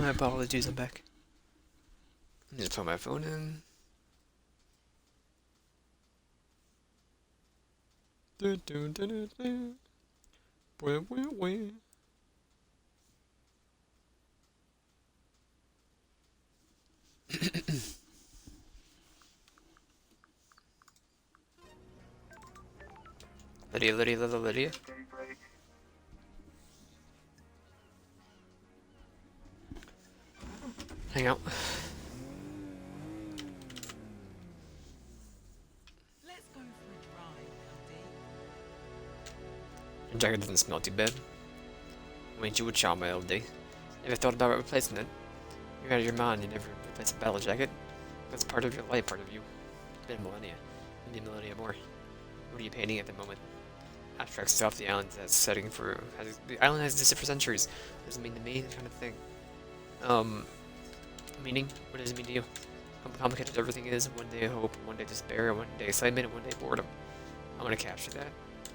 My apologies, I'm back. I need to put my phone in. Dun, dun, dun, dun, dun. Wah, wah, wah. Lydia. Hang out. Let's go for a drive, LD. Your jacket doesn't smell too bad. Ain't you a charm, LD? Ever thought about replacing it? You're out of your mind, you never replace a battle jacket. That's part of your life, part of you. It's been millennia. Maybe a millennia more. What are you painting at the moment? Abstract stuff the island has setting for the island has existed for centuries. What does it mean to me? That kind of thing. Um Meaning? What does it mean to you? How complicated everything is. One day hope, one day despair, one day excitement, and one day boredom. I want to capture that.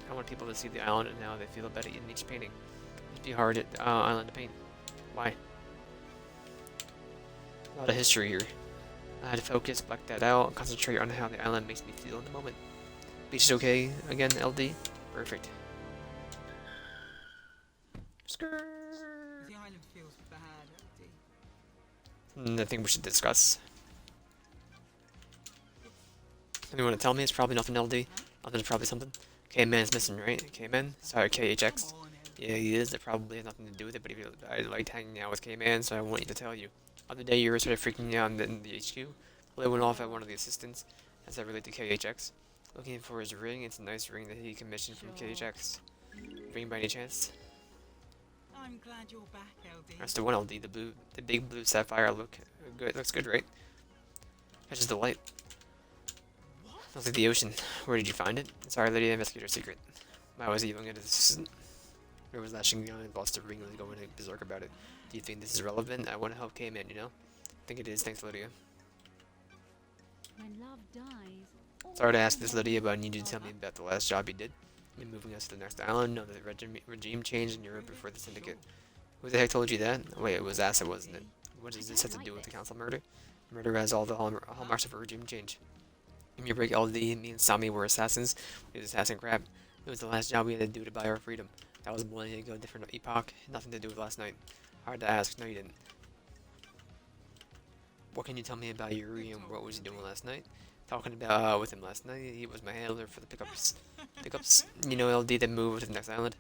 I want people to see the island and how they feel about it in each painting. It'd be hard island to paint. Why? A lot of history here. I had to focus, black that out, and concentrate on how the island makes me feel in the moment. Beach is okay again, LD? Perfect. Skrrr. The island feels bad, LD. Nothing we should discuss. You want to tell me? It's probably nothing, LD. Nothing's probably something. K-Man's missing, right? K-Man? Sorry, KHX. Come on, LD. Yeah, he is. It probably has nothing to do with it, but I liked hanging out with K-Man, so I want you to tell you. Other day, you were sort of freaking out in the HQ. Well, went off at one of the assistants, as I relate to KHX. Looking for his ring. It's a nice ring that he commissioned from KHX. Ring by any chance? I'm glad you're back, LD. That's the one, LD. The big blue sapphire good. Looks good, right? Catches the light. Looks like the ocean. Where did you find it? Sorry, Lydia, investigator secret. I was even at his assistant. Or was lashing out and lost the ring and was going berserk about it. Do you think this is relevant? I want to help K-Man, you know? I think it is. Thanks, Lydia. When love dies, Sorry to ask this, Lydia, but I need you to tell me about the last job you did. In moving us to the next island. No, the regime changed in Europe before the Syndicate. Who the heck told you that? Wait, it was Asa, wasn't it? What does this have to do with the council murder? Murder has all the hallmarks of a regime change. Give me a break, LD. Me and Sami were assassins. We did assassin crap. It was the last job we had to do to buy our freedom. That was a millennia ago, different epoch. Nothing to do with last night. Hard to ask. No, you didn't. What can you tell me about Yuri and what was he doing last night? Talking about with him last night. He was my handler for the pickups. Pickups? You know, LD that moved to the next island.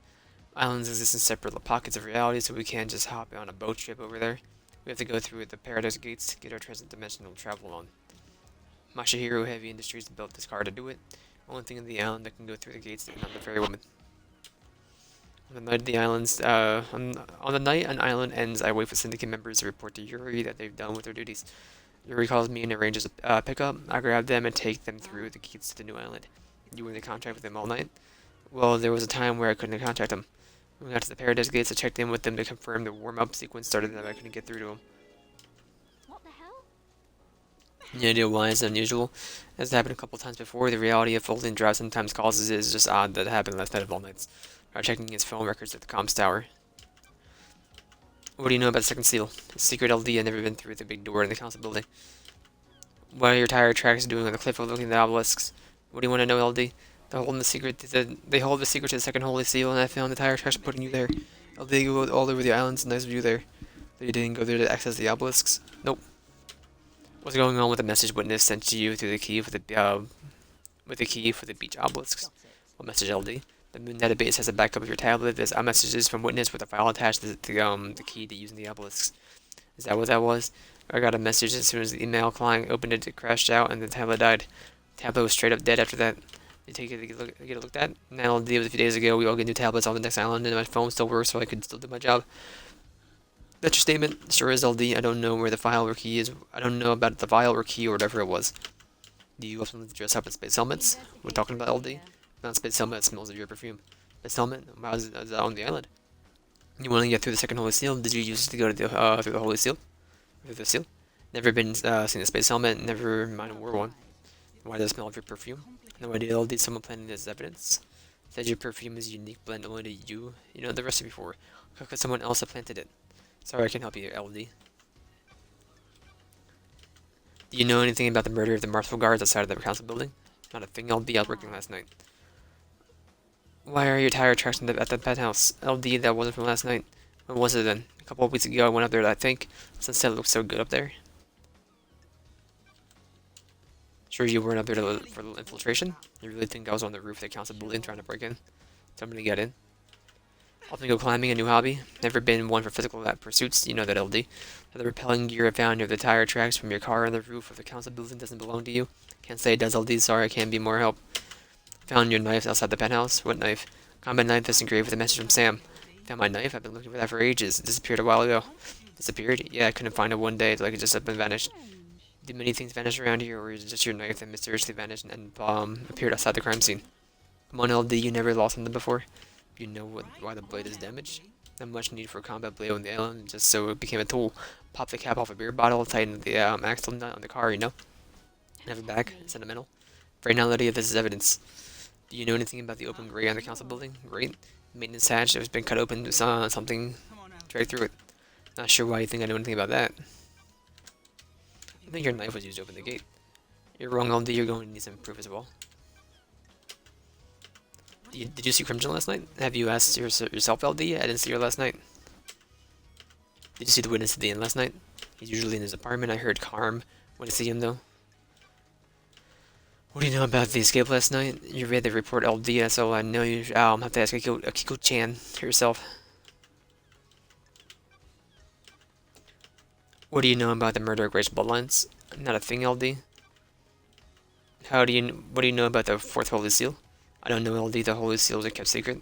Islands exist in separate pockets of reality, so we can't just hop on a boat trip over there. We have to go through the Paradise Gates to get our transdimensional travel on. Masahiro Heavy Industries built this car to do it. Only thing in the island that can go through the gates and not the ferrywoman. On the night of the islands, on the night an island ends, I wait for Syndicate members to report to Yuri that they've done with their duties. Yuri calls me and arranges a pickup. I grab them and take them through the gates to the new island. You were in contact with them all night? Well, there was a time where I couldn't contact them. When we got to the Paradise Gates, I checked in with them to confirm the warm-up sequence started and I couldn't get through to them. what the hell? Any idea why it's unusual? As happened a couple times before, the reality of folding drive sometimes causes it. It's just odd that it happened last night of all nights. Try checking his phone records at the comms tower. What do you know about the second seal? It's secret LD had never been through the big door in the council building. What are your tire tracks doing on the cliff overlooking the obelisks? What do you want to know, LD? They hold the secret to the second holy seal, and I found the tire tracks putting you there. LD go all over the islands, nice view there. But you didn't go there to access the obelisks? Nope. What's going on with the message witness sent to you through the key for the beach obelisks? What message, LD? The Moon database has a backup of your tablet. There's messages from witness with a file attached to the key to using the obelisks. Is that what that was? I got a message as soon as the email client opened it, it crashed out, and the tablet died. The tablet was straight up dead after that. You take it to get a look at? Now, LD was a few days ago. We all get new tablets on the next island, and my phone still works, so I could still do my job. That's your statement? Sure is, LD. I don't know where the file or key is. I don't know about the file or key or whatever it was. Do you also dress up in space helmets? We're talking about LD? Not space helmet, it smells of your perfume. Space helmet? Why is that on the island? You want to get through the second holy seal? Did you use it to go to the through the holy seal? Through the seal? Never been seen a space helmet. Never mind wore one. Why does it smell of your perfume? No idea. LD. Someone planted this evidence. Said your perfume is a unique blend only to you. You know the recipe for. How could someone else have planted it? Sorry, I can't help you, LD. Do you know anything about the murder of the marshal guards outside of the council building? Not a thing. LD, I was working last night. Why are your tire tracks at the penthouse? LD, that wasn't from last night. When was it then? A couple of weeks ago I went up there, I think. Sunset looks so good up there. Sure you weren't up there for a little infiltration? You really think I was on the roof of the council building trying to break in? Somebody get in. Often go climbing, a new hobby. Never been one for physical pursuits, you know that LD. The repelling gear I found near the tire tracks from your car on the roof of the council building doesn't belong to you. Can't say it does, LD, sorry I can't be more help. Found your knife outside the penthouse. What knife? Combat knife that's engraved with a message from Sam. Found my knife? I've been looking for that for ages. It disappeared a while ago. Disappeared? Yeah, I couldn't find it one day, like it just up and vanished. Strange. Did many things vanish around here, or is it just your knife that mysteriously vanished and appeared outside the crime scene? Come on, LD, you never lost something before? You know why the blade is damaged? Not much need for a combat blade on the island, just so it became a tool. Pop the cap off a beer bottle, tighten the axle nut on the car, you know? Have it back, sentimental. Finality of this is evidence. Do you know anything about the open grate on the council building? Grate? Maintenance hatch that was been cut open, something Come on, LD. dragged through it. Not sure why you think I know anything about that. I think your knife was used to open the gate. You're wrong, LD, you're going to need some proof as well. Did you see Crimson last night? Have you asked yourself, LD? I didn't see her last night. Did you see the witness at the inn last night? He's usually in his apartment. I heard Carm went to see him, though. What do you know about the escape last night? You read the report, LD, so I know you have to ask Akiko-chan yourself. What do you know about the murder of Grace Bloodlines? Not a thing, LD. What do you know about the fourth Holy Seal? I don't know, LD, the Holy Seals are kept secret.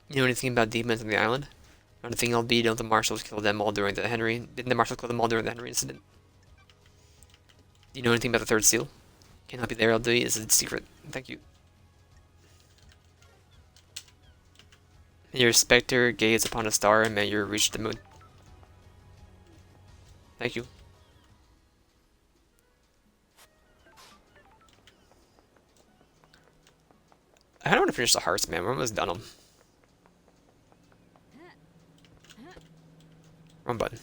You know anything about demons on the island? Not a thing, LD, don't the marshals kill them all during the Henry... Didn't the marshals kill them all during the Henry incident? Do you know anything about the third seal? Cannot be there, LD, it's a secret. Thank you. May your spectre gaze upon a star, and may you reach the moon. Thank you. I don't want to finish the hearts, man. We're almost done them. Wrong button.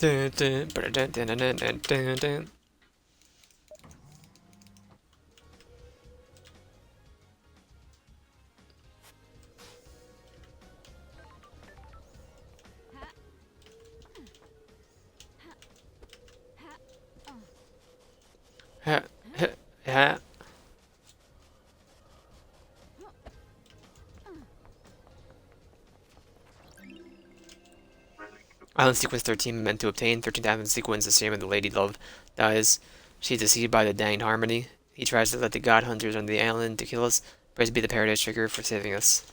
Dun, dun, dun, dun, dun, dun, dun, dun, dun. Ha, ha, ha. Island sequence 13 meant to obtain 13,000 sequence the same as the lady love dies. She's deceived by the danged harmony. He tries to let the god hunters on the island to kill us. Praise be the paradise trigger for saving us.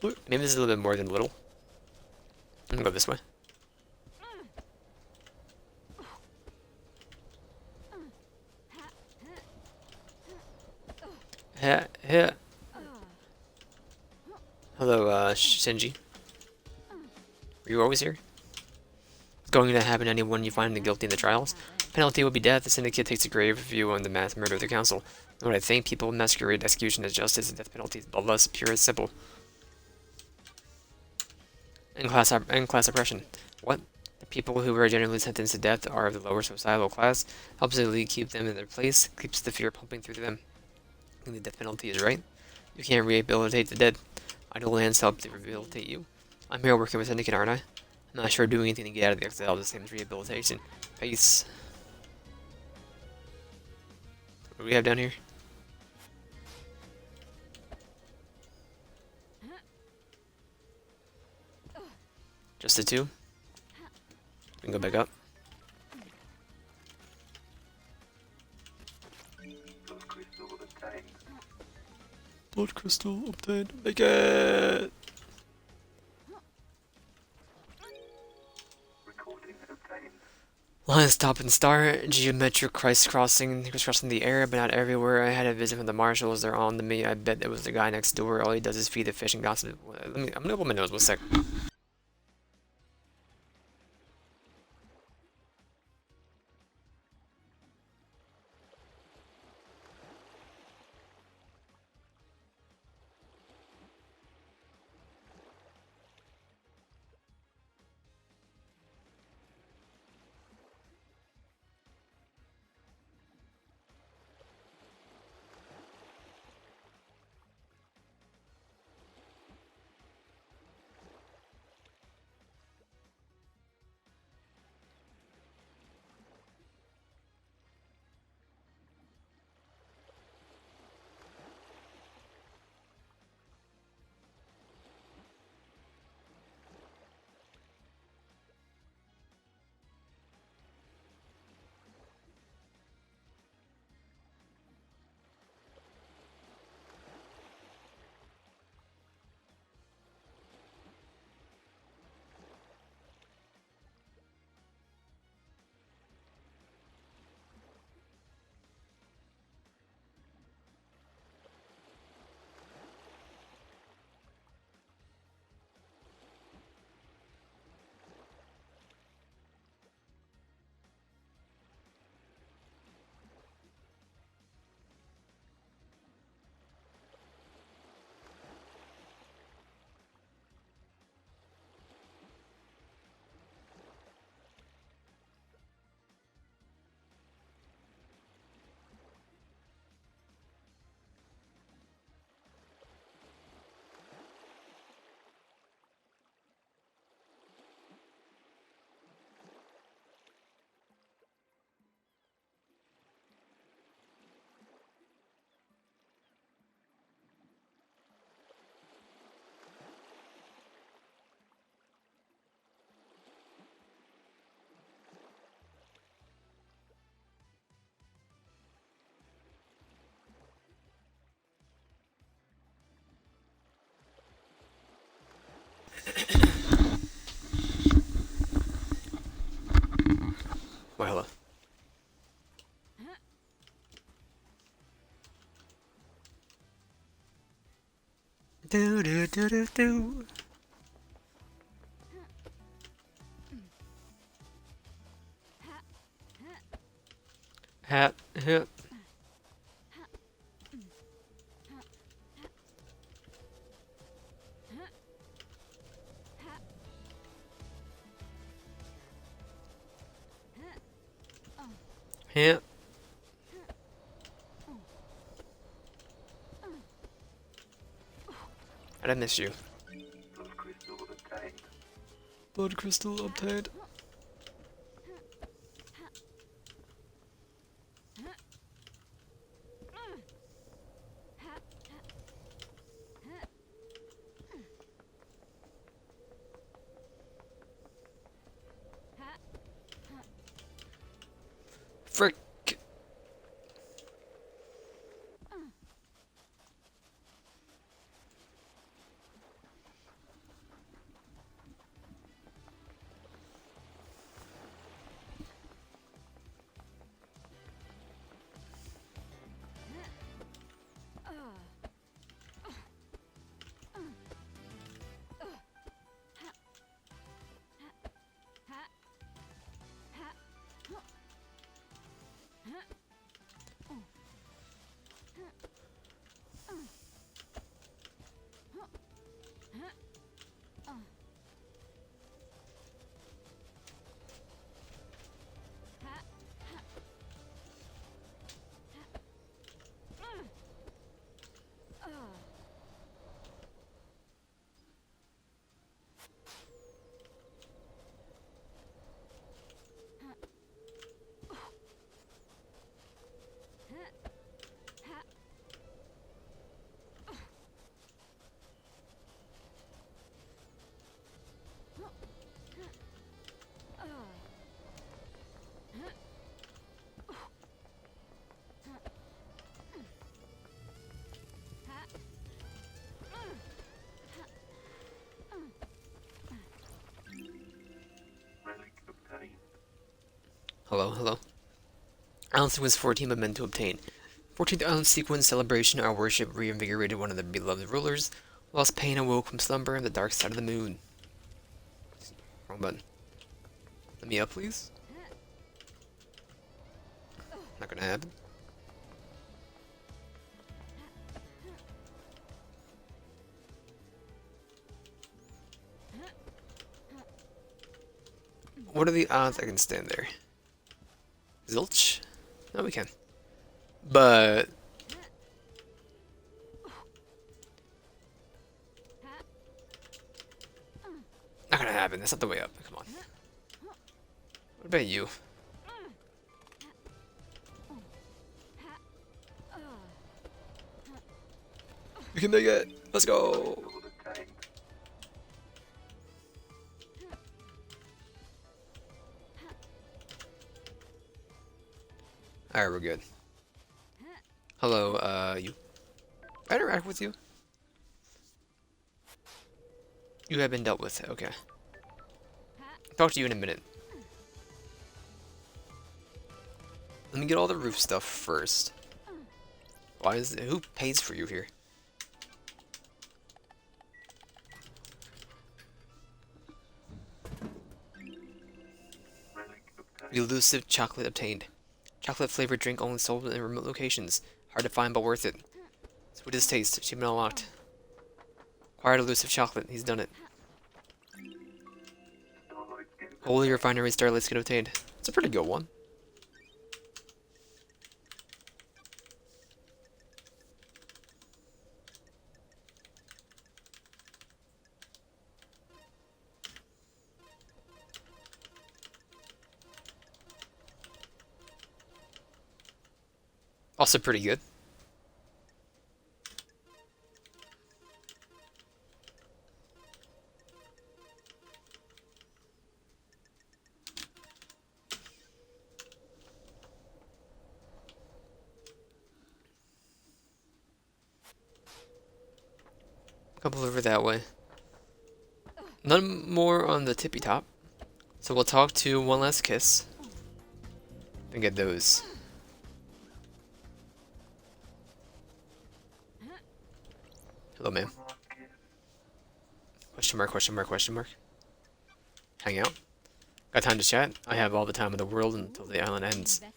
Ooh, maybe this is a little bit more than little. I'm gonna go this way. Ha, ha. Hello, Shinji. Were you always here? It's going to happen to anyone you find guilty in the trials. Penalty will be death. The syndicate takes a grave view on the mass murder of the council. What I think, people masquerade execution as justice. The death penalty is bloodless, pure and simple. And class oppression. What? The people who are generally sentenced to death are of the lower societal class. Helps the elite keep them in their place. Keeps the fear pumping through them. I think the death penalty is right. You can't rehabilitate the dead. Idle lands help to rehabilitate you. I'm here working with Syndicate, aren't I? I'm not sure doing anything to get out of the exile the same as rehabilitation. Peace. What do we have down here? Just the two? We can go back up. Blood crystal obtained. Make it! Line stop and start. Geometric crisscrossing the air, but not everywhere. I had a visit from the marshals. They're on to me. I bet it was the guy next door. All he does is feed the fish and gossip. I'm gonna open my nose. 1 sec. Well, hello. Do do do do do. Hat, hit. Hit. I miss you. Blood crystal obtained. Frick. Hello, hello. Island sequence 14 are meant to obtain. 14th island sequence celebration, our worship reinvigorated one of the beloved rulers, whilst pain awoke from slumber on the dark side of the moon. Wrong button. Let me up, please. Not gonna happen. What are the odds I can stand there? Zilch? No, we can. But not gonna happen. That's not the way up. Come on. What about you? You can make it. Let's go. Alright, we're good. Hello, you. I interact with you? You have been dealt with. Okay. Talk to you in a minute. Let me get all the roof stuff first. Why is it, who pays for you here? Elusive chocolate obtained. Chocolate flavored drink only sold in remote locations. Hard to find but worth it. Sweetest taste. Achievement unlocked. Acquired elusive chocolate. He's done it. Holy refinery starlight skin obtained. It's a pretty good one. Also pretty good. Couple over that way. None more on the tippy top. So we'll talk to One Last Kiss. And get those. Hello, ma'am. Question mark, question mark, question mark. Hang out. Got time to chat? I have all the time in the world until the island ends. I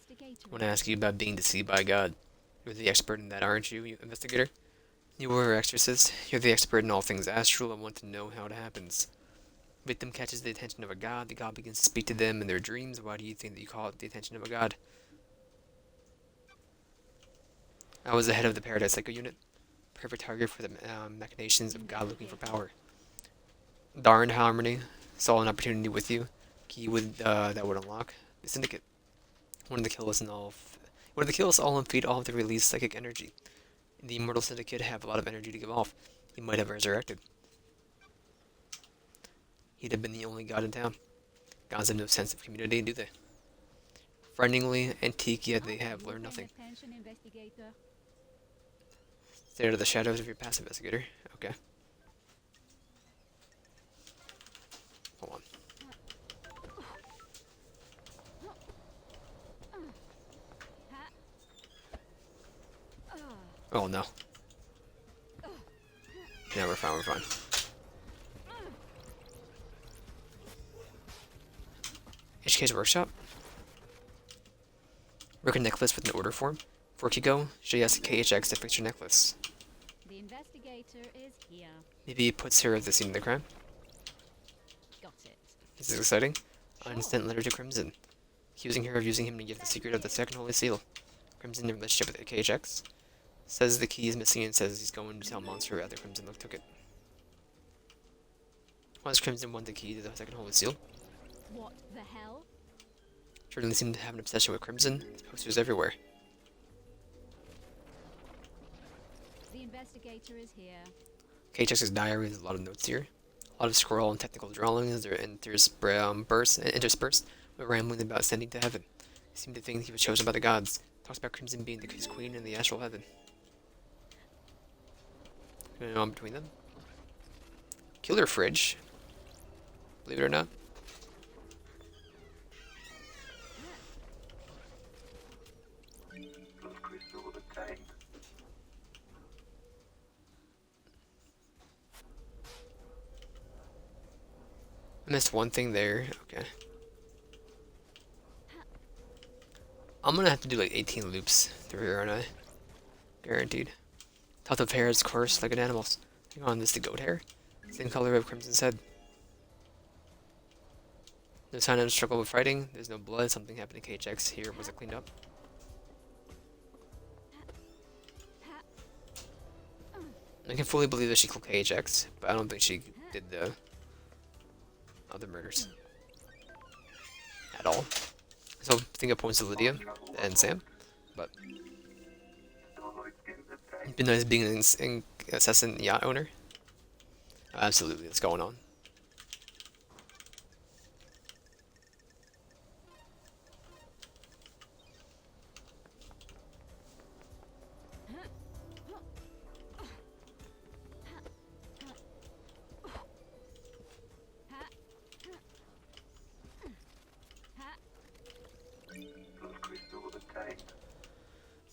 want to ask you about being deceived by God. You're the expert in that, aren't you, investigator? You were exorcist. You're the expert in all things astral. I want to know how it happens. Victim catches the attention of a god. The god begins to speak to them in their dreams. Why do you think that you call it the attention of a god? I was the head of the Paradise Psycho unit. Perfect target for the machinations of God looking for power. Darn Harmony. Saw an opportunity with you. Key would that would unlock the Syndicate. Wanted to kill us all and feed all of the released psychic energy. The Immortal Syndicate have a lot of energy to give off. He might have resurrected. He'd have been the only god in town. Gods have no sense of community, do they? Frighteningly antique, yet they have learned nothing. Stay out of the shadows of your past, investigator. Okay. Hold on. Oh no. Yeah, we're fine, we're fine. HK's workshop. Work a necklace with an order form. Before you go, should you ask KHX to fix your necklace? The investigator is here. Maybe he puts her at the scene of the crime. Got it. This is exciting. Sure. I sent letter to Crimson, accusing her of using him to give the secret of the second holy seal. Crimson in relationship with KHX. Says the key is missing and says he's going to tell Monster after Crimson took it. Why does Crimson want the key to the second holy seal? What the hell? Certainly seem to have an obsession with Crimson. There's posters everywhere. The investigator is here. KHX's diary has a lot of notes here. A lot of scroll and technical drawings are interspersed with ramblings about ascending to heaven. He seemed to think he was chosen by the gods. Talks about Crimson being his queen in the astral heaven. Going on between them. Killer fridge. Believe it or not. I missed one thing there. Okay. I'm gonna have to do like 18 loops through here, aren't I? Guaranteed. Tuft of hair is coarse like an animal's. Hang on, this is the goat hair? Same color of Crimson's head. No sign of struggle with fighting. There's no blood. Something happened to KHX. Here was it cleaned up? I can fully believe that she killed KHX, but I don't think she did the other murders at all. So I think it points to Lydia and Sam, but it'd be nice being an assassin yacht owner. Absolutely, what's going on?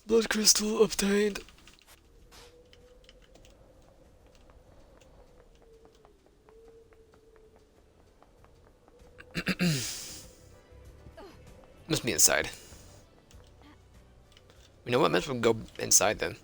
Blood crystal obtained. Must be inside. You know what? Might as well go inside then.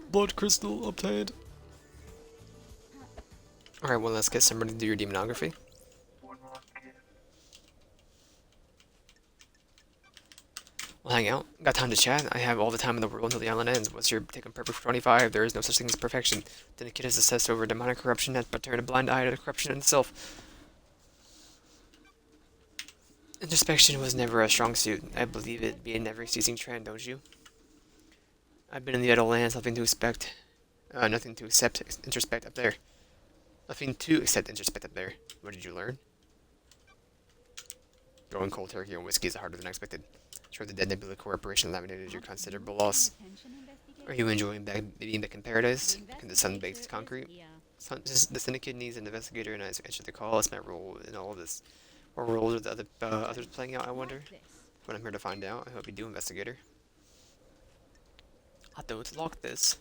Blood crystal obtained. Alright, well, let's get somebody to do your demonography. We'll hang out. Got time to chat. I have all the time in the world until the island ends. What's your take on Perfect 25? There is no such thing as perfection. Then the kid has assessed over demonic corruption, has but turned a blind eye to the corruption in itself. Introspection was never a strong suit. I believe it be a never-ceasing trend, don't you? I've been in the other lands, nothing to expect, nothing to accept, introspect up there. Nothing to accept, introspect up there. What did you learn? Going cold turkey and whiskey is harder than expected. Sure, the Dead Nebula Corporation laminated your considerable loss. Are you enjoying being back in paradise? In the sun-baked concrete? The Syndicate needs an investigator, and I answered the call. It's my role in all of this. What roles are the other others playing out, I wonder? What I'm here to find out. I hope you do, investigator. I don't lock this.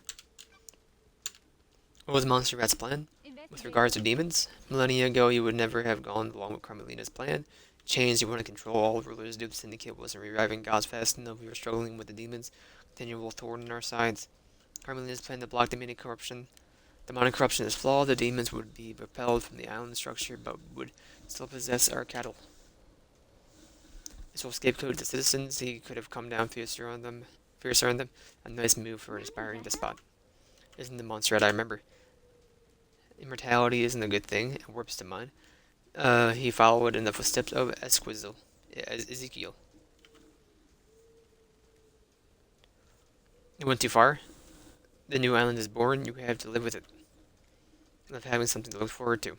What was Monster Rat's plan? With regards to demons? Millennia ago, you would never have gone along with Carmelina's plan. Change, you want to control all rulers. The Syndicate wasn't reviving gods fast enough. We were struggling with the demons. Continual thorn in our sides. Carmelina's plan to block demonic corruption. Demonic corruption is flawed. The demons would be repelled from the island structure, but would still possess our cattle. This will scapegoat the citizens. He could have come down fiercer on them. A nice move for an aspiring despot. Isn't the monster that I remember? Immortality isn't a good thing. It warps the mind. He followed in the footsteps of Ezekiel. It went too far. The new island is born. You have to live with it. Of having something to look forward to.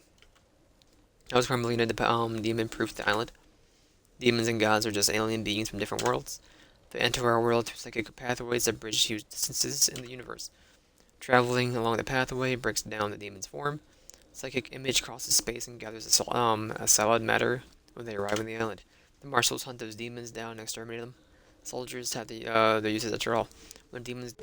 How was Carmelina the demon-proof the island? Demons and gods are just alien beings from different worlds. They enter our world through psychic pathways that bridge huge distances in the universe. Traveling along the pathway breaks down the demon's form. Psychic image crosses space and gathers a solid matter when they arrive on the island. The marshals hunt those demons down and exterminate them. Soldiers have their uses at all. When demons.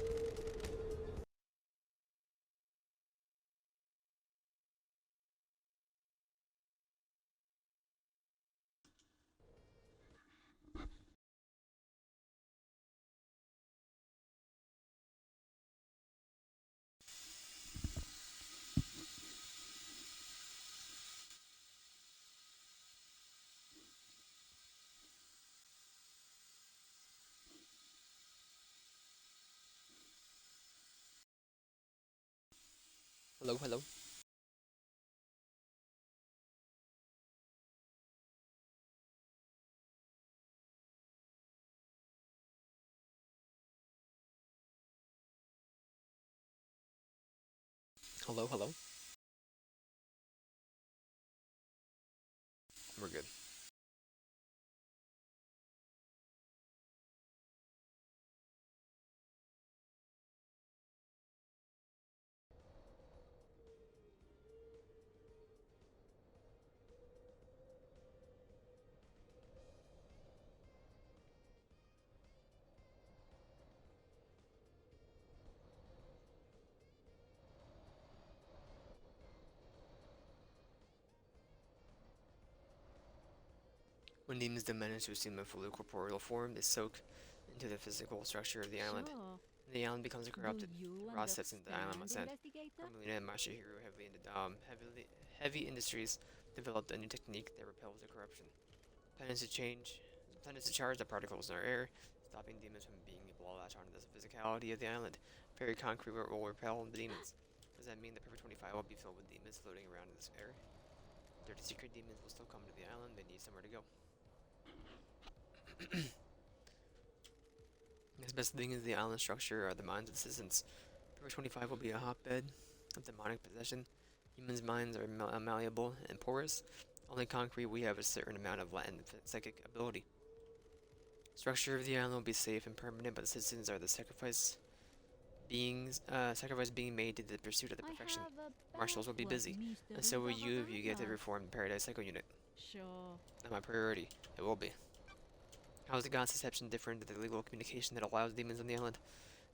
Hello, hello. Hello, hello. We're good. When demons diminish to assume a fully corporeal form, they soak into the physical structure of the island. Sure. The island becomes Do corrupted. you Ra sets into the island understand, Masan. investigator? Carmelina and Masahiro heavy industries developed a new technique that repels the corruption. Plan is to charge the particles in our air, stopping demons from being able to latch onto the physicality of the island. Very concrete will repel the demons. Does that mean that Pepper 25 will be filled with demons floating around in this air? Dirty secret demons will still come to the island, they need somewhere to go. Next best thing is the island structure are the minds of the citizens. Pepper 25 will be a hotbed of demonic possession. Humans' minds are malleable and porous. Only concrete we have a certain amount of latent psychic ability. Structure of the island will be safe and permanent, but the citizens are the sacrifice being made to the pursuit of the I perfection. have a Marshals will be bad busy, Mr. and so will you if you get the Rizaraganda. reformed Paradise Psycho Unit. Sure. Not my priority. It will be. How is the God's deception different than the legal communication that allows demons on the island?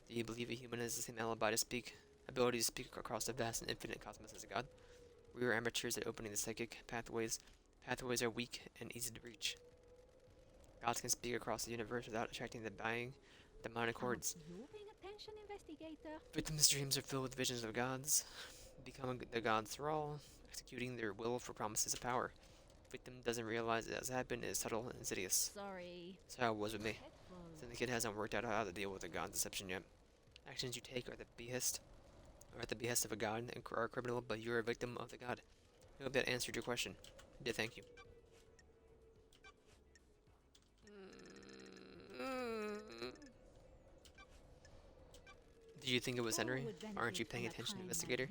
Do you believe a human has the same ability to speak across the vast and infinite cosmos as a god? We are amateurs at opening the psychic pathways. Pathways are weak and easy to reach. Gods can speak across the universe without attracting the buying demonic hordes. Are you paying attention, investigator? Victims' dreams are filled with visions of gods, becoming the god's thrall, executing their will for promises of power. Victim doesn't realize it has happened is subtle and insidious. Sorry. That's how it was with me. Headphones. Syndicate hasn't worked out how to deal with the god's deception yet. Actions you take are at the behest of a god and are criminal, but you're a victim of the god. I hope that answered your question. I did, thank you. Do you think it was Henry? Aren't you paying attention, investigator?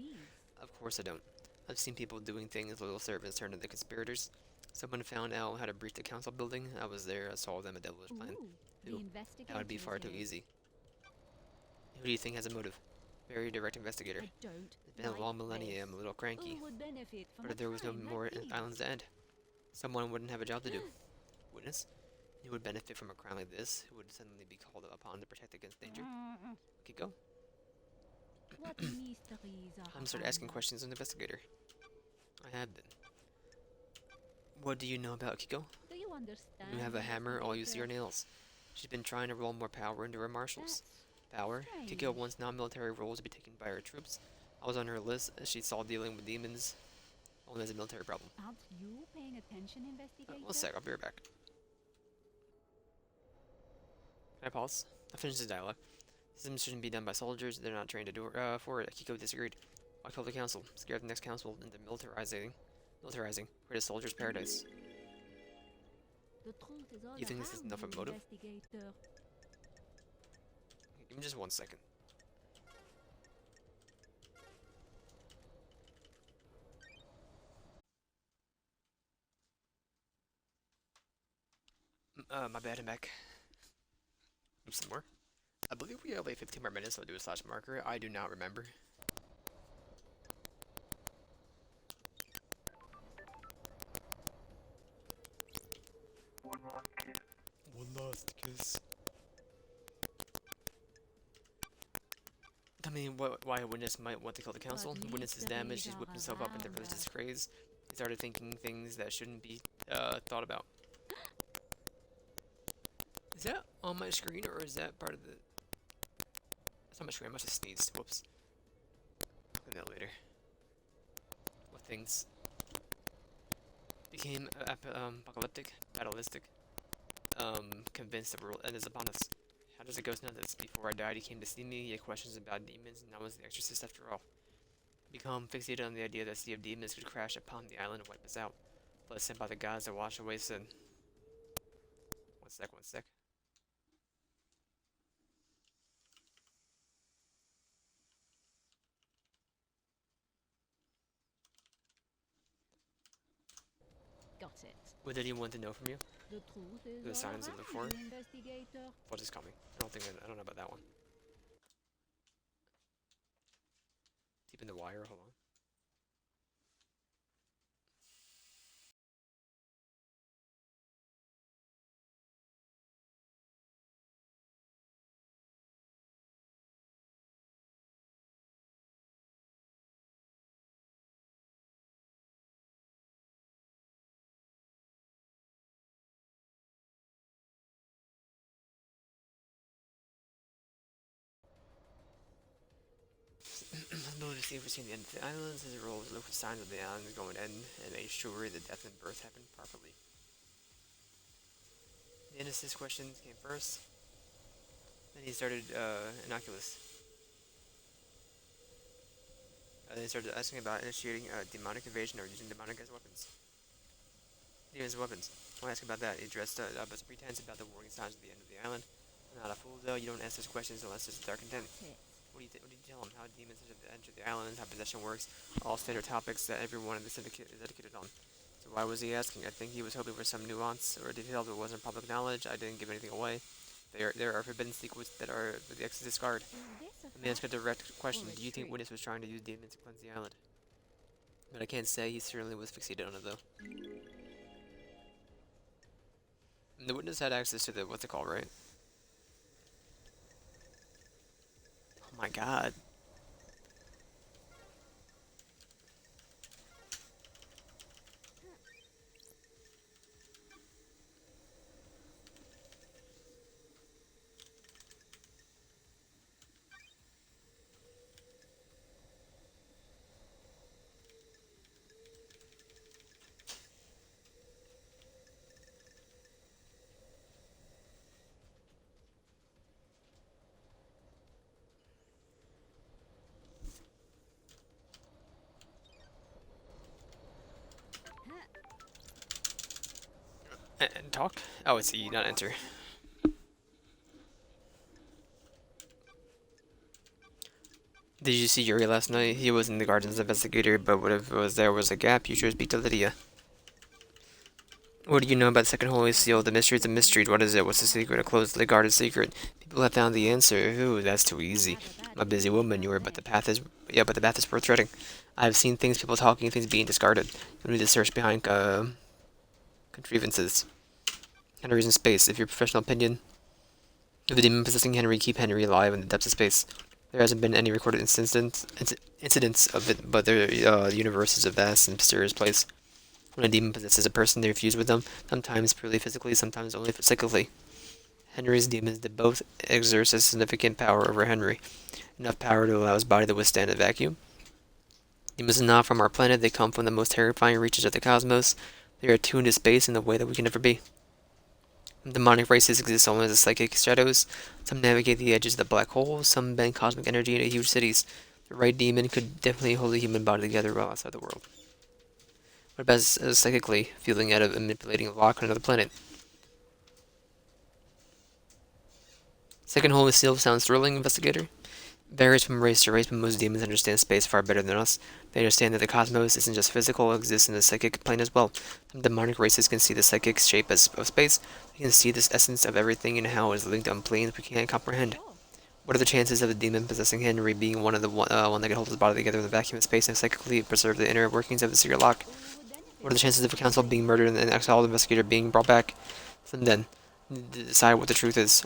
Of course I don't. I've seen people doing things loyal servants turn into conspirators. Someone found out how to breach the council building. I was there, I saw them, a devilish plan. Who? That would be far too easy. Who do you think has a motive? Very direct investigator. I don't It's been a long millennia, I'm a little cranky. Who would benefit from But a if there was no crime like more this? islands to end, someone wouldn't have a job to do. Witness? Who would benefit from a crime like this? Who would suddenly be called upon to protect against danger? Kiko? What mysteries are I'm start asking around? questions as an investigator. I have been. What do you know about Kiko? Do you understand? You have a hammer, all you see are investigator? nails. She's been trying to roll more power into her marshals. That's Power? Kiko strange. wants non-military roles to be taken by her troops. I was on her list as she saw dealing with demons only as a military problem. Aren't you paying attention, investigator? One sec, I'll be right back. Can I pause? I finished this dialogue. Systems shouldn't be done by soldiers, they're not trained to do for it. Kiko disagreed. I told the council, scared the next council into militarizing, create a soldier's paradise. The truth is all You think this is around enough of a you, motive? investigator. Give me just 1 second. My bad, I'm back. Some more. I believe we have like 15 more minutes, so I'll do a slash marker. I do not remember. Because I mean, why a witness might want to kill the council? The witness is damaged. He's whipped himself up into religious craze. He started thinking things that shouldn't be thought about. Is that on my screen, or is that part of the... That's on my screen. I must have sneezed. Whoops. Look at that later. What things became apocalyptic, fatalistic, convinced the world end is upon us. How does a ghost know this? Before I died, he came to see me. He had questions about demons, and I was the exorcist after all. Become fixated on the idea that a sea of demons could crash upon the island and wipe us out. Blood sent by the gods to wash away sin. One sec. Got it. What did he want to know from you? The truth is The signs all you look right, for? investigator. What is coming? I don't know about that one. Deep in the wire, hold on. Ability to see if we've seen the end of the islands. His role was look for signs of the islands going to end and make sure the death and birth happened properly. The innocence question came first. Then he started innocuous. Then he started asking about initiating a demonic invasion or using demonic as weapons. Demons as weapons. When I asked about that, he dressed up as a pretense about the warning signs at the end of the island. I'm not a fool though, you don't ask those questions unless there's dark intent. What do you tell him? How demons enter the island, how possession works, all standard topics that everyone in the syndicate is educated on. So why was he asking? I think he was hoping for some nuance or detail that wasn't public knowledge. I didn't give anything away. There are forbidden secrets that are the exes discard. Let me ask a direct question. Do you think Witness was trying to use demons to cleanse the island? But I can't say. He certainly was fixated on it though. And the Witness had access to the what's it called, right? Oh my god. And talk? Oh, it's E, not enter. Did you see Yuri last night? He was in the gardens investigator, but what if it was there was a gap? You should speak to Lydia. What do you know about the second holy seal? The mystery is a mystery. What is it? What's the secret? A closely guarded secret. People have found the answer. Ooh, that's too easy. I'm a busy woman, you are, but the path is worth treading. I've seen things, people talking, things being discarded. You need to search behind contrivances. Henry's in space. If your professional opinion of the demon possessing Henry, keep Henry alive in the depths of space. There hasn't been any recorded incidents of it, but the universe is a vast and mysterious place. When a demon possesses a person, they fuse with them, sometimes purely physically, sometimes only psychically. Henry's demons did both exert a significant power over Henry, enough power to allow his body to withstand a vacuum. Demons are not from our planet, they come from the most terrifying reaches of the cosmos. They are attuned to space in a way that we can never be. Demonic races exist only as psychic shadows. Some navigate the edges of the black hole, some bend cosmic energy into huge cities. The right demon could definitely hold the human body together while outside the world. What about psychically feeling out of manipulating a lock on another planet? Second holy seal sounds thrilling, investigator. Varies from race to race, but most demons understand space far better than us. They understand that the cosmos isn't just physical, it exists in the psychic plane as well. Some demonic races can see the psychic shape of space. They can see this essence of everything and how it is linked on planes we can't comprehend. What are the chances of the demon possessing Henry being one that can hold his body together in the vacuum of space and psychically preserve the inner workings of the secret lock? What are the chances of a council being murdered and an exiled investigator being brought back from then? to decide what the truth is.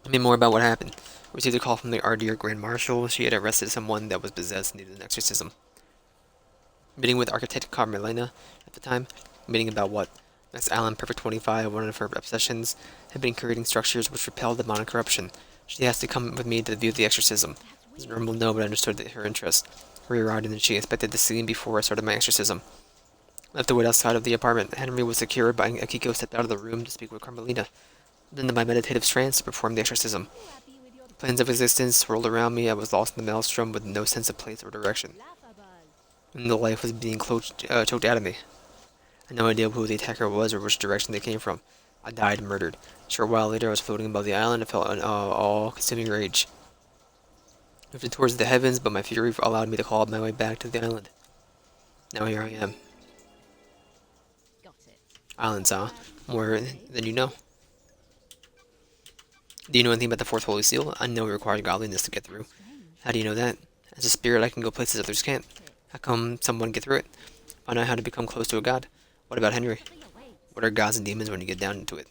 Tell me more about what happened. Received a call from the Ardeer Grand Marshal. She had arrested someone that was possessed and needed an exorcism. Meeting with architect Carmelina at the time. Meeting about what? Miss Allen, Perfect 25, one of her obsessions, had been creating structures which repelled demonic corruption. She asked to come with me to view the exorcism. It was a normal no, but I understood her interest. We arrived and she inspected the scene before I started my exorcism. Left to wait outside of the apartment. Henry was secured, but Akiko stepped out of the room to speak with Carmelina. Then in my meditative trance to perform the exorcism. Planes of existence swirled around me. I was lost in the maelstrom with no sense of place or direction. And the life was being choked out of me. I had no idea who the attacker was or which direction they came from. I died murdered. A short while later, I was floating above the island. I felt an all-consuming rage. Drifted towards the heavens, but my fury allowed me to claw my way back to the island. Now here I am. Got it. Islands, huh? More than you know. Do you know anything about the Fourth Holy Seal? I know it requires godliness to get through. Strange. How do you know that? As a spirit, I can go places others can't. How come someone get through it? Find out how to become close to a god. What about Henry? What are gods and demons when you get down into it?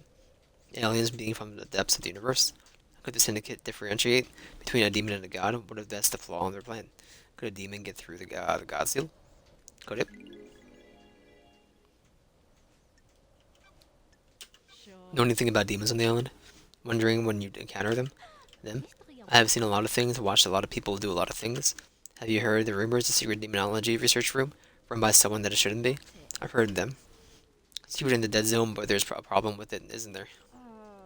Aliens being from the depths of the universe? How could the Syndicate differentiate between a demon and a god? What if that's the flaw in their plan? Could a demon get through the god seal? Could it? Sure. Know anything about demons on the island? Wondering when you'd encounter them? I have seen a lot of things, watched a lot of people do a lot of things. Have you heard the rumors of secret demonology research room run by someone that it shouldn't be? I've heard them. Secret in the dead zone, but there's a problem with it, isn't there?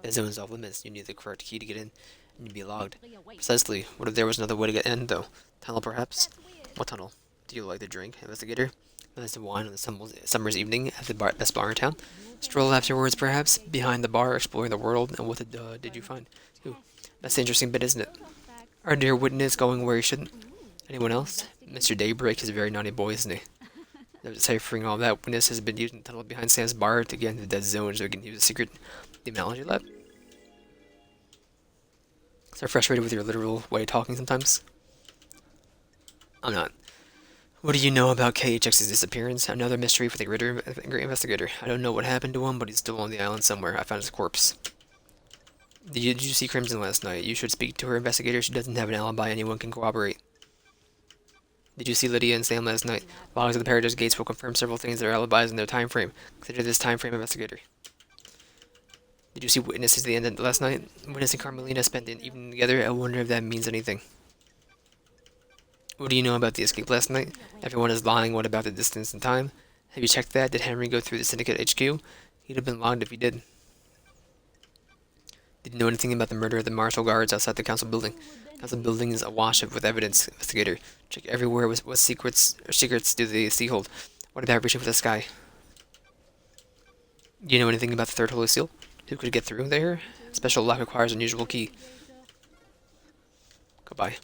Dead zone is off limits. You need the correct key to get in, and you'd be logged. Precisely. What if there was another way to get in, though? Tunnel, perhaps? What tunnel? Do you like to drink, investigator? Nice wine on the summer's evening at the best bar in town? Stroll afterwards, perhaps? Behind the bar, exploring the world, and what did you find? Ooh, that's the interesting bit, isn't it? Our dear witness going where he shouldn't. Anyone else? Mr. Daybreak is a very naughty boy, isn't he? Deciphering all that, witness has been using the tunnel behind Sam's bar to get into the dead zone so he can use a secret demonology lab. So frustrated with your literal way of talking sometimes? I'm not. What do you know about KHX's disappearance? Another mystery for the greater investigator. I don't know what happened to him, but he's still on the island somewhere. I found his corpse. Did you see Crimson last night? You should speak to her, investigator. She doesn't have an alibi. Anyone can corroborate. Did you see Lydia and Sam last night? Logs of the Paradise Gates will confirm several things, their alibis and their time frame. Consider this time frame, investigator. Did you see witnesses at the end of last night? Witness and Carmelina spent an evening together. I wonder if that means anything. What do you know about the escape last night? Everyone is lying. What about the distance and time? Have you checked that? Did Henry go through the Syndicate HQ? He'd have been logged if he did. Did you know anything about the murder of the martial guards outside the council building? Council building is awash with evidence, investigator. Check everywhere. What secrets do they see hold? What about reaching for the sky? Do you know anything about the Third Holy Seal? Who could get through there? Special lock requires an unusual key. Goodbye.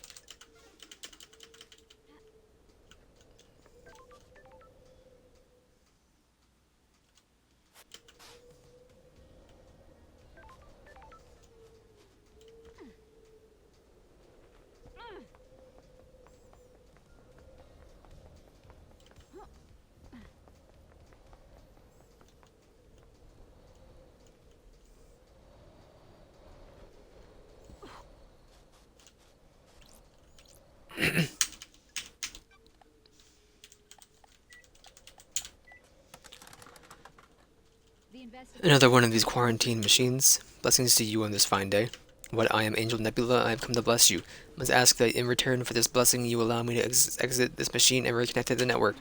Another one of these quarantine machines. Blessings to you on this fine day. What, I am Angel Nebula, I have come to bless you. Must ask that in return for this blessing you allow me to exit this machine and reconnect to the network.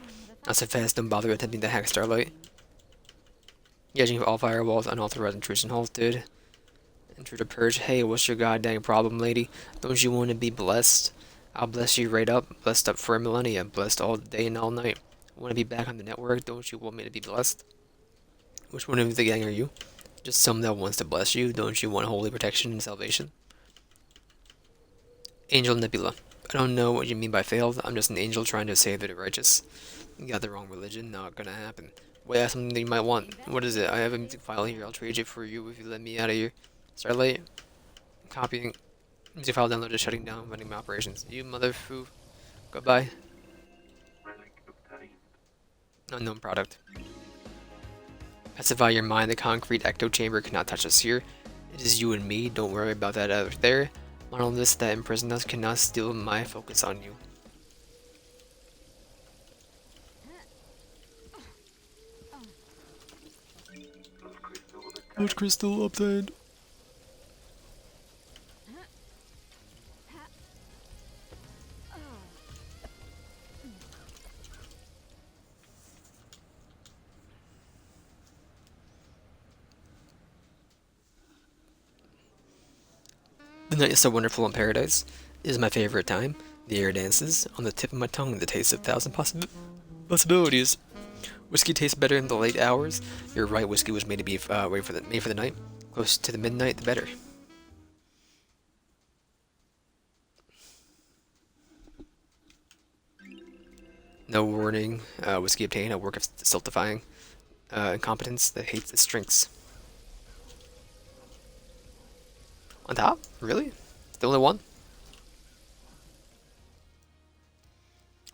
Not so fast, don't bother attempting to hack Starlight. Judging all firewalls, unauthorized intrusion halted. Intruder purge. Hey, what's your goddamn problem, lady? Don't you want to be blessed? I'll bless you right up. Blessed up for a millennia. Blessed all day and all night. Want to be back on the network? Don't you want me to be blessed? Which one of the gang are you? Just some that wants to bless you. Don't you want holy protection and salvation? Angel Nebula. I don't know what you mean by failed. I'm just an angel trying to save the righteous. You got the wrong religion. Not gonna happen. Wait, I have something that you might want. What is it? I have a music file here. I'll trade it for you if you let me out of here. Starlight. Copying. Music file downloaded. Shutting down. Running my operations. You mother foo. Goodbye. Unknown product. Pacify your mind, the concrete echo chamber cannot touch us here. It is you and me, don't worry about that out there. Monoliths that imprison us cannot steal my focus on you. Large crystal obtained. The night is so wonderful in paradise. It is my favorite time. The air dances. On the tip of my tongue, the taste of thousand possibilities. Whiskey tastes better in the late hours. You're right, whiskey was made to be made for the night. Close to the midnight, the better. No warning. Whiskey obtained. A work of stultifying incompetence that hates its strengths. On top? Really? The only one?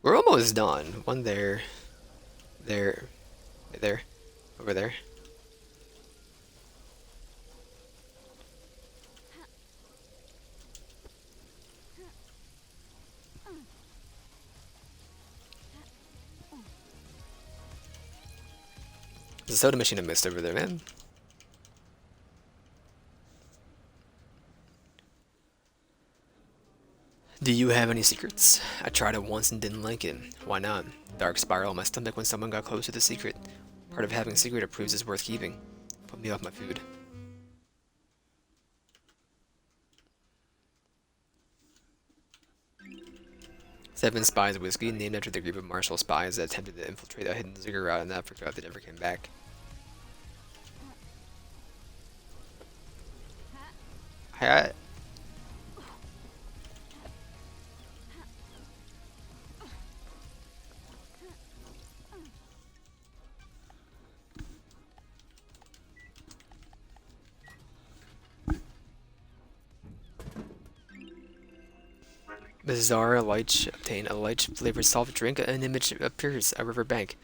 We're almost done. One there. There. There. Over there. There's a soda machine I missed over there, man. Do you have any secrets? I tried it once and didn't like it. Why not? Dark spiral in my stomach when someone got close to the secret. Part of having a secret it proves is worth keeping. Put me off my food. Seven Spies whiskey, named after the group of Marshall spies that attempted to infiltrate a hidden ziggurat in Africa that never came back. I Bizarre light obtain a light flavored soft drink. An image appears. A river bank.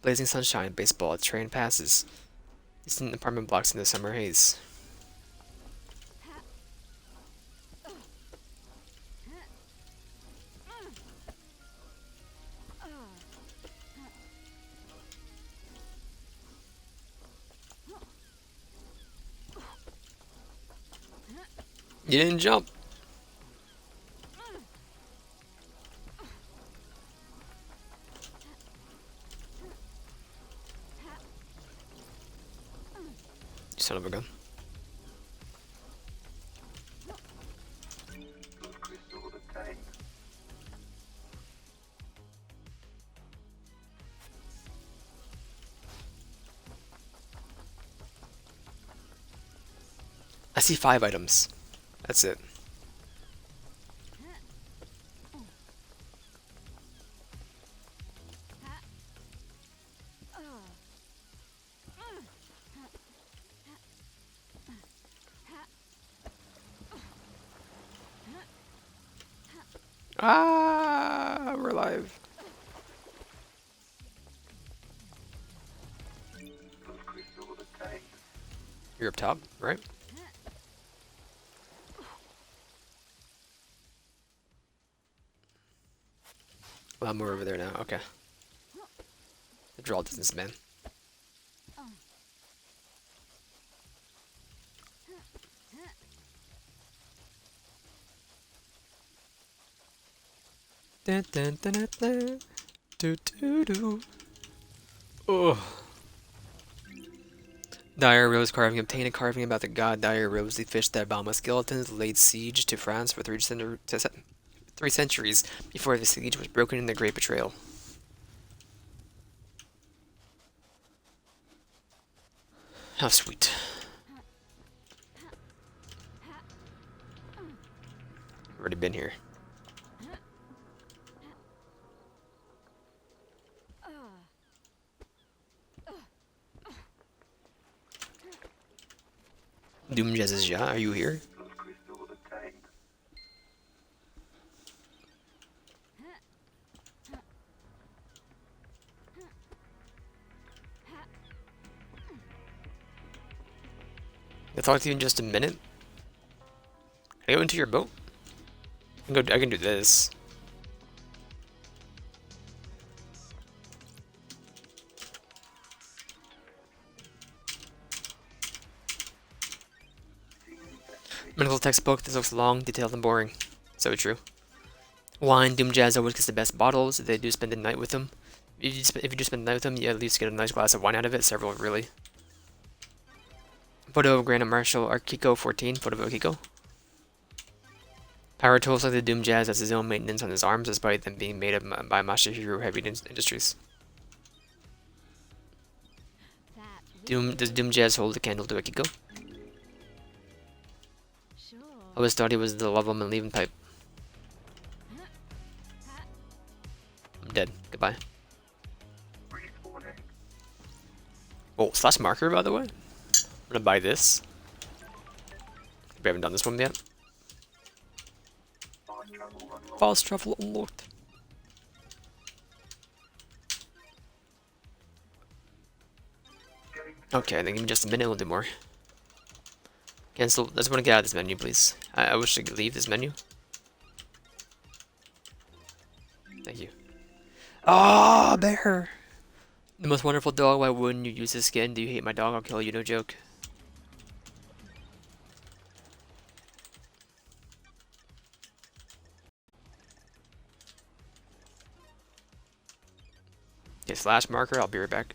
Blazing sunshine. Baseball. A train passes. Distant apartment blocks in the summer haze. You didn't jump. You son of a gun. I see 5 items. That's it. Ah, we're alive. You're up top, right? Well, I'm over there now. Okay. The draw distance, man. Dun, dun, dun, dun, dun. Do, do, do. Oh. Dire Rose carving. Obtain a carving about the god Dire Rose, the fish that Bama skeletons laid siege to France for 3 centuries before the siege was broken in the Great Betrayal. How sweet. Already been here. Doom Jezizja, are you here? I'll talk to you in just a minute. Can I go into your boat? I can do this. Medical textbook. This looks long, detailed, and boring. So true. Wine, Doom Jazz always gets the best bottles. They do spend the night with them. If you just spend the night with them, you at least get a nice glass of wine out of it. Several, really. Photo of Grand Marshal Arkiko 14. Photo of Arkiko. Power tools like the Doom Jazz has his own maintenance on his arms, despite them being made by Masahiro Heavy Industries. Does Doom Jazz hold the candle to Akiko? Sure. I always thought he was the love him and leave him type. I'm dead. Goodbye. Oh, slash marker, by the way. I'm gonna buy this. We haven't done this one yet. Fast travel unlocked. Okay, then give me just a minute, we'll do more. Cancel. I just want to get out of this menu, please. I wish I could leave this menu. Thank you. Ah, bear! The most wonderful dog, why wouldn't you use his skin? Do you hate my dog? I'll kill you, no joke. Okay, slash marker, I'll be right back.